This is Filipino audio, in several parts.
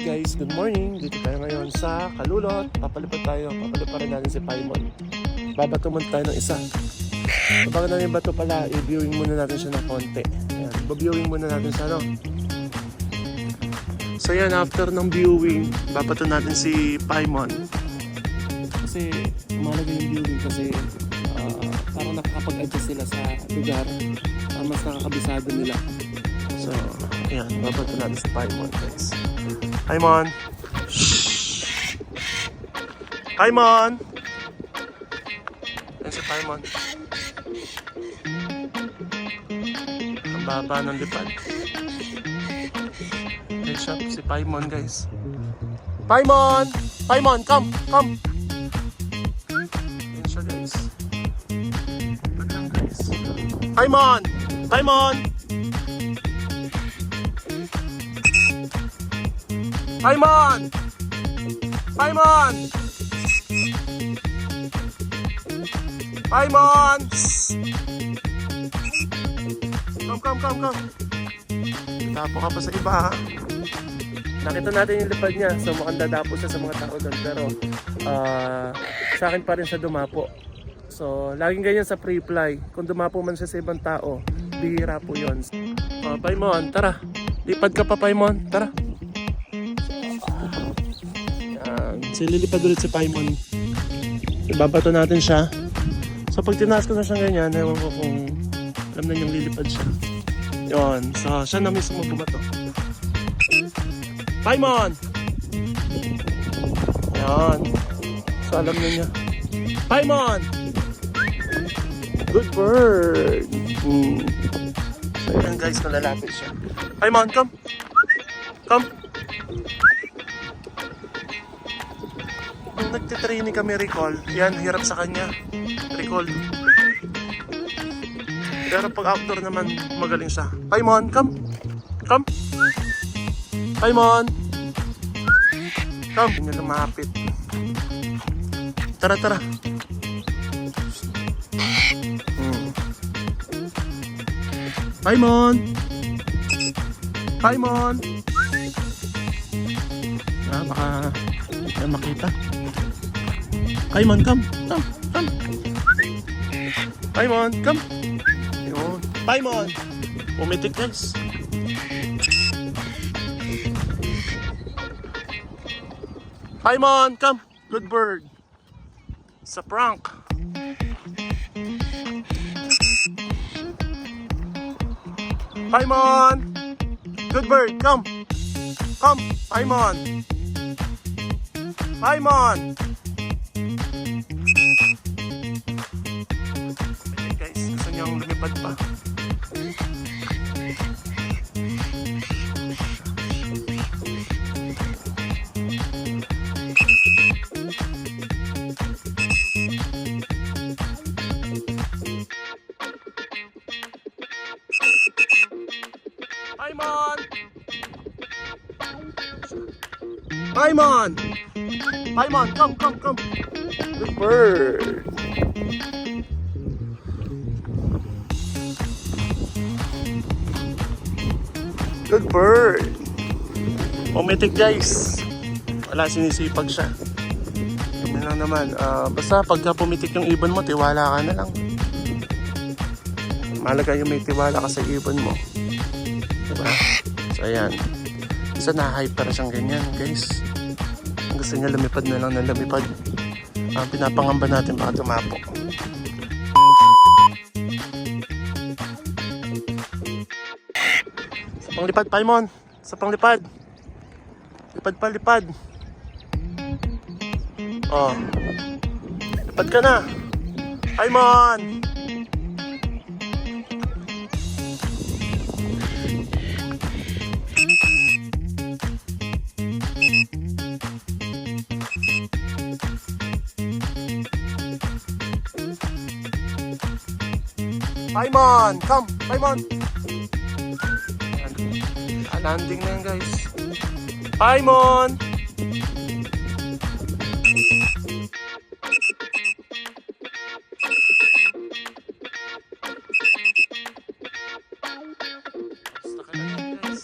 guys, good morning. Dito tayo ngayon sa Kalulot. Papalipad tayo. Papaliparin natin si Paimon. Babato muna tayo ng isa. Bago natin yung bato pala, i-viewing muna natin siya ng konti. Ayan, i-viewing muna natin siya, no? So yan, after ng viewing, babato natin si Paimon. Kasi umalaga yung viewing kasi parang nakakapag-adjust sila sa lugar. Mas nakakabisado nila. So, ayan, babato natin si Paimon, guys. Paimon! Shhh! Paimon! Ayan si Paimon. Ang baba ng lipad. Ayan siya, si Paimon, guys. Paimon! Paimon, come! Come! Ayan siya, guys. Ayan lang, guys. Paimon! Paimon! Paimon! Paimon! Paimon! Come. Tapo ka pa sa iba, ha? Nakita natin yung lipad niya. So mukhang dadapo siya sa mga tao doon. Pero sa akin pa rin siya dumapo. So laging ganyan sa pre-fly. Kung dumapo man siya sa ibang tao, bihira po yun. Paimon, tara. Lipad ka pa, Paimon. Tara. So lilipad ulit si Paimon. Ibabato natin siya. So pag tinaas ko na siya ganyan, ewan ko kung alam na niyang lilipad siya. Yun. So siya na mismo bumato. Paimon! Yan. So alam na niya. Paimon! Good bird! So yan guys, nalalapit siya. Paimon, come! Come! Nung nagtitraining kami recall, yan, hirap sa kanya. Recall. Pero pag outdoor naman, magaling siya. Paimon, come! Come! Paimon! Come! Hindi niya lumapit. Tara. Paimon! Paimon! Baka makita. Paimon, come! Paimon, come! Yun. Paimon! Pumitik, guys. Paimon, come! Good bird. It's a prank. Paimon! Good bird, come! Come, Paimon! Paimon! Okay guys, gusto niyang lumipad pa. Paimon! Paimon! Paimon, come! Good bird! Good bird! Pumitik guys! Wala, sinisipag siya. Yun lang naman. Basta pagka pumitik yung ibon mo, tiwala ka na lang. Mahalaga yung may tiwala ka sa ibon mo. Diba? So ayan. Isa na-hyper siyang ganyan guys. Gusto niya lumipad na lang na lumipad. Pinapangamba natin baka tumapo. Sa panglipad, Paimon. Sa panglipad. Lipad. Oh. Lipad ka na. Paimon. Paimon, come! Paimon! Landing na yan guys. Paimon! Basta ka na yan guys.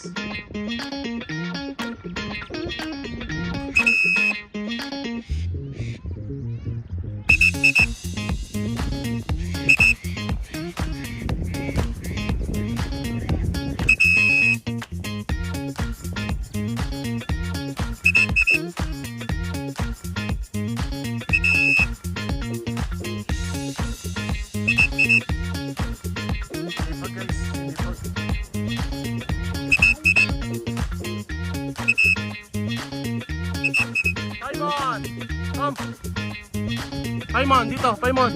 Paimon, dito, Paimon.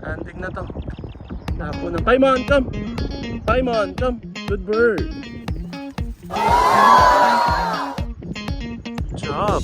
Landing na to. Tapo na. Paimon, come. Paimon, come. Good bird. Good job.